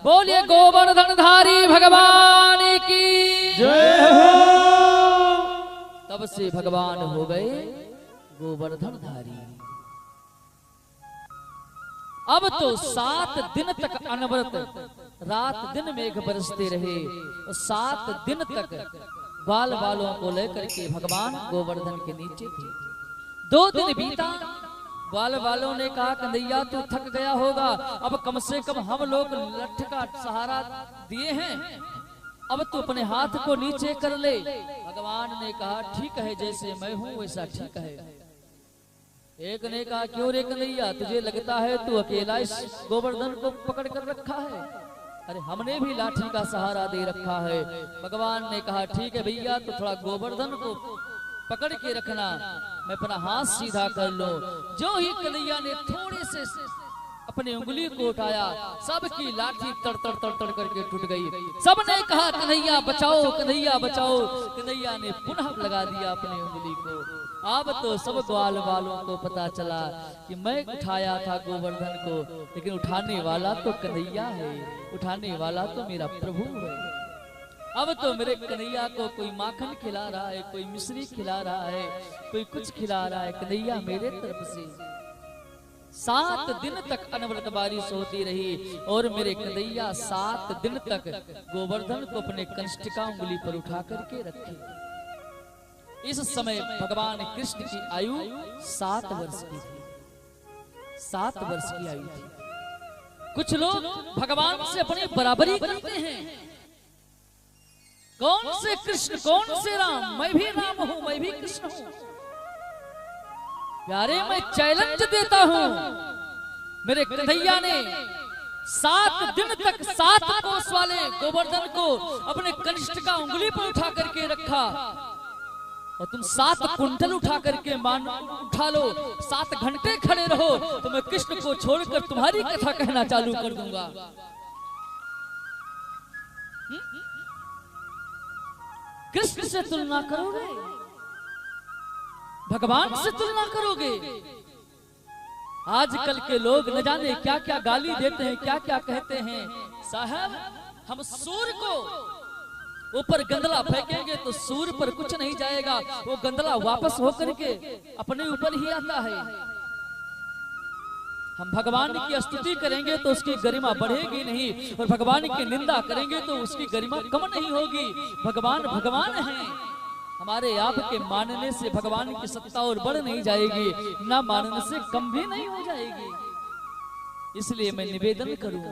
बोलिए गोवर्धन धारी भगवान की जय हो। तब से भगवान हो गए गोवर्धन धारी। अब तो 7 दिन तक अनवरत रात दिन मेघ बरसते रहे और 7 दिन तक बाल बालों को लेकर के भगवान गोवर्धन के नीचे थे। 2 दिन बीता, बाल वालों ने कहा कन्हैया तू थक गया होगा, अब कम से कम हम लोग लठ का सहारा दिए हैं, अब तू अपने हाथ को नीचे कर ले। भगवान ने कहा ठीक है, जैसे मैं हूं वैसा ठीक है। एक ने कहा क्यों रे कन्हैया, तुझे लगता है तू अकेला इस गोवर्धन को पकड़ कर रखा है? अरे हमने भी लाठी का सहारा दे रखा है। भगवान ने कहा ठीक है भैया, तो थोड़ा गोवर्धन को पकड़ के रखना, मैं अपना हाथ सीधा कर लूं। जो ही कन्हैया ने थोड़े से अपनी उंगली को उठाया, सबकी लाठी तड़ तड़ तड़ तड़ करके टूट गई। सबने कहा कन्हैया बचाओ, कन्हैया बचाओ। कन्हैया ने पुनः लगा दिया अपनी उंगली को। अब तो सब ग्वाल वालों को पता चला कि मैं उठाया था गोवर्धन को, लेकिन उठाने वाला तो कन्हैया है, उठाने वाला तो मेरा प्रभु है। अब तो मेरे कन्हैया को कोई माखन खिला रहा है, कोई मिश्री खिला रहा है, कोई कुछ खिला रहा है। कन्हैया मेरे तरफ से 7 दिन तक अनवरत बारिश होती रही और मेरे कन्हैया 7 दिन तक गोवर्धन को अपने कंष्टिका उंगली पर उठा करके रखे। इस समय भगवान कृष्ण की आयु 7 वर्ष की थी। 7 वर्ष की आयु थी। कुछ लोग भगवान से अपनी बराबरी करते हैं, कौन से कृष्ण कौन से राम, मैं भी राम हूं, मैं भी कृष्ण हूं। प्यारे मैं चैलेंज देता हूं, मेरे कन्हैया ने 7 दिन तक 7 कोस वाले गोवर्धन को अपने कनिष्ठ का उंगली पर उठा करके रखा और तुम 7 कुंटल उठा करके उठा लो, 7 घंटे खड़े रहो तो मैं कृष्ण को छोड़कर तुम्हारी कथा कहना चालू कर दूंगा। कृष्ण से तुलना करोगे, भगवान से तुलना करोगे? आजकल के लोग न जाने क्या क्या गाली देते हैं, क्या क्या कहते हैं। साहब हम सूर्य को ऊपर गंदला फेंकेंगे तो सूर्य पर कुछ नहीं जाएगा, वो गंदला वापस होकर के अपने ऊपर ही आता है। हम भगवान की स्तुति करेंगे तो उसकी गरिमा बढ़ेगी नहीं, और भगवान की निंदा करेंगे तो उसकी गरिमा कम नहीं होगी। भगवान भगवान है, हमारे आप के मानने से भगवान की सत्ता और बढ़ नहीं जाएगी, ना मानने से कम भी नहीं हो जाएगी। इसलिए मैं निवेदन करूं,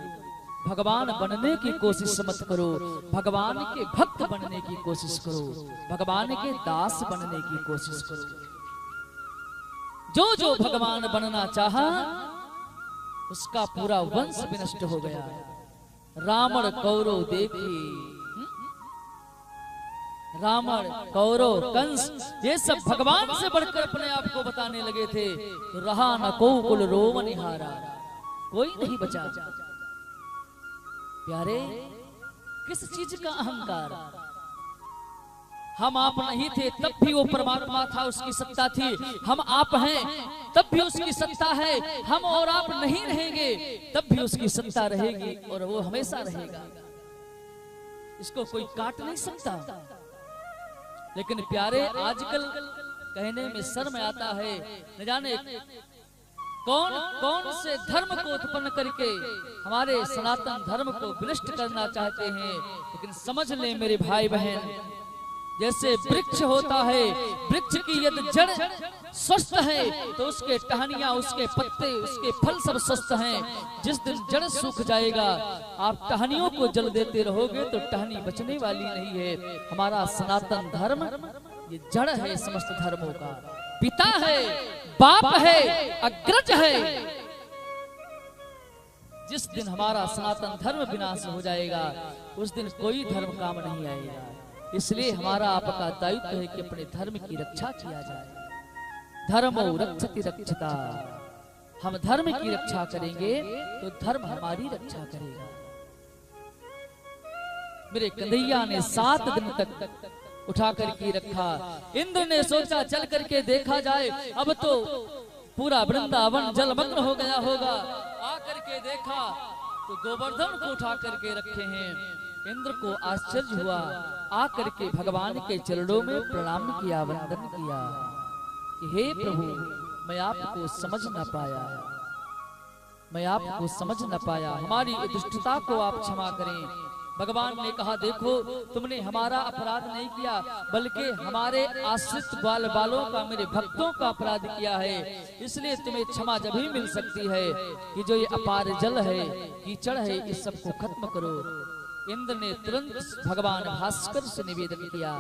भगवान बनने की कोशिश मत करो, भगवान के भक्त बनने की कोशिश करो, भगवान के दास बनने की कोशिश करो। जो जो भगवान बनना चाहा उसका पूरा वंश विनष्ट हो गया। रावण कौरव देखी, रावण कौरव कंस ये सब भगवान से बढ़कर अपने आप को बताने लगे थे। तो रहा न को कुल रोम निहारा, कोई नहीं बचा। प्यारे किस चीज का अहंकार? हम आप नहीं थे तब भी वो परमात्मा था, उसकी सत्ता थी। हम आप हैं तब भी उसकी सत्ता है। हम और आप नहीं रहेंगे तब भी उसकी सत्ता रहेगी और वो हमेशा रहेगा। इसको कोई काट नहीं सकता। लेकिन प्यारे आजकल कहने में शर्म आता है, न जाने कौन कौन से धर्म को उत्पन्न करके हमारे सनातन धर्म को विनष्ट करना चाहते हैं। लेकिन समझ ले मेरे भाई बहन, जैसे वृक्ष होता है, वृक्ष की यदि जड़ स्वस्थ है तो उसके टहनियां, उसके पत्ते, उसके फल सब स्वस्थ हैं। जिस दिन जड़ सूख जाएगा, आप टहनियों को जल देते रहोगे तो टहनी बचने वाली नहीं है। हमारा सनातन धर्म ये जड़ है समस्त धर्मों का, पिता है, बाप है, अग्रज है। जिस दिन हमारा सनातन धर्म विनाश हो जाएगा उस दिन कोई धर्म काम नहीं आएगा। इसलिए हमारा आपका दायित्व है कि अपने धर्म की रक्षा किया जाए। धर्मो रक्षति रक्षता, हम धर्म की रक्षा करेंगे तो धर्म हमारी रक्षा करेगा। मेरे कन्हैया ने 7 दिन तक उठा करके रखा। इंद्र ने सोचा चल करके देखा जाए, अब तो पूरा वृंदावन जलमग्न हो गया होगा। आकर के देखा तो गोवर्धन को उठा करके रखे हैं। इंद्र को आश्चर्य हुआ, आकर के भगवान के चरणों में प्रणाम किया, वंदन किया कि हे प्रभु, मैं आपको समझ न पाया, मैं आपको समझ न पाया, हमारी दुष्टता को आप क्षमा करें। भगवान ने कहा, देखो तुमने हमारा अपराध नहीं किया, बल्कि हमारे आश्रित बाल बालों का, मेरे भक्तों का अपराध किया है, इसलिए तुम्हें क्षमा जब ही मिल सकती है कि जो ये अपार जल है, कीचड़ है, इस सब को खत्म करो। इंद्र ने तुरंत भगवान भास्कर से निवेदन किया।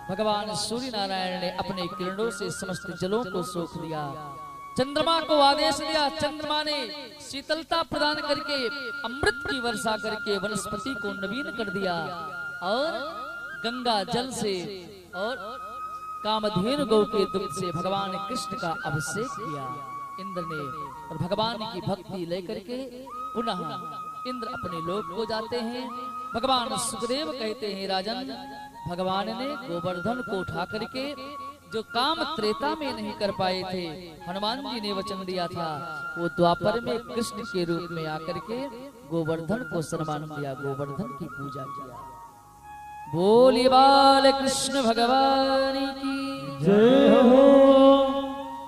भगवान सूर्य नारायण ने अपने किरणों से समस्त जलों को सोख दिया। चंद्रमा को आदेश दिया, चंद्रमा ने शीतलता प्रदान करके अमृत की वर्षा करके वनस्पति को नवीन कर दिया, और गंगा जल से और कामधेनु गौ के दूध से भगवान कृष्ण का अभिषेक किया इंद्र ने। और भगवान की भक्ति लेकर के पुनः इंद्र अपने लोक को जाते हैं। भगवान सुखदेव कहते हैं, राजन, भगवान ने गोवर्धन को उठा करके जो काम त्रेता में नहीं कर पाए थे, हनुमान जी ने वचन दिया था, वो द्वापर में कृष्ण के रूप में आकर के गोवर्धन को सम्मान दिया, गोवर्धन की पूजा किया। बोलिए बाल कृष्ण भगवान की जय।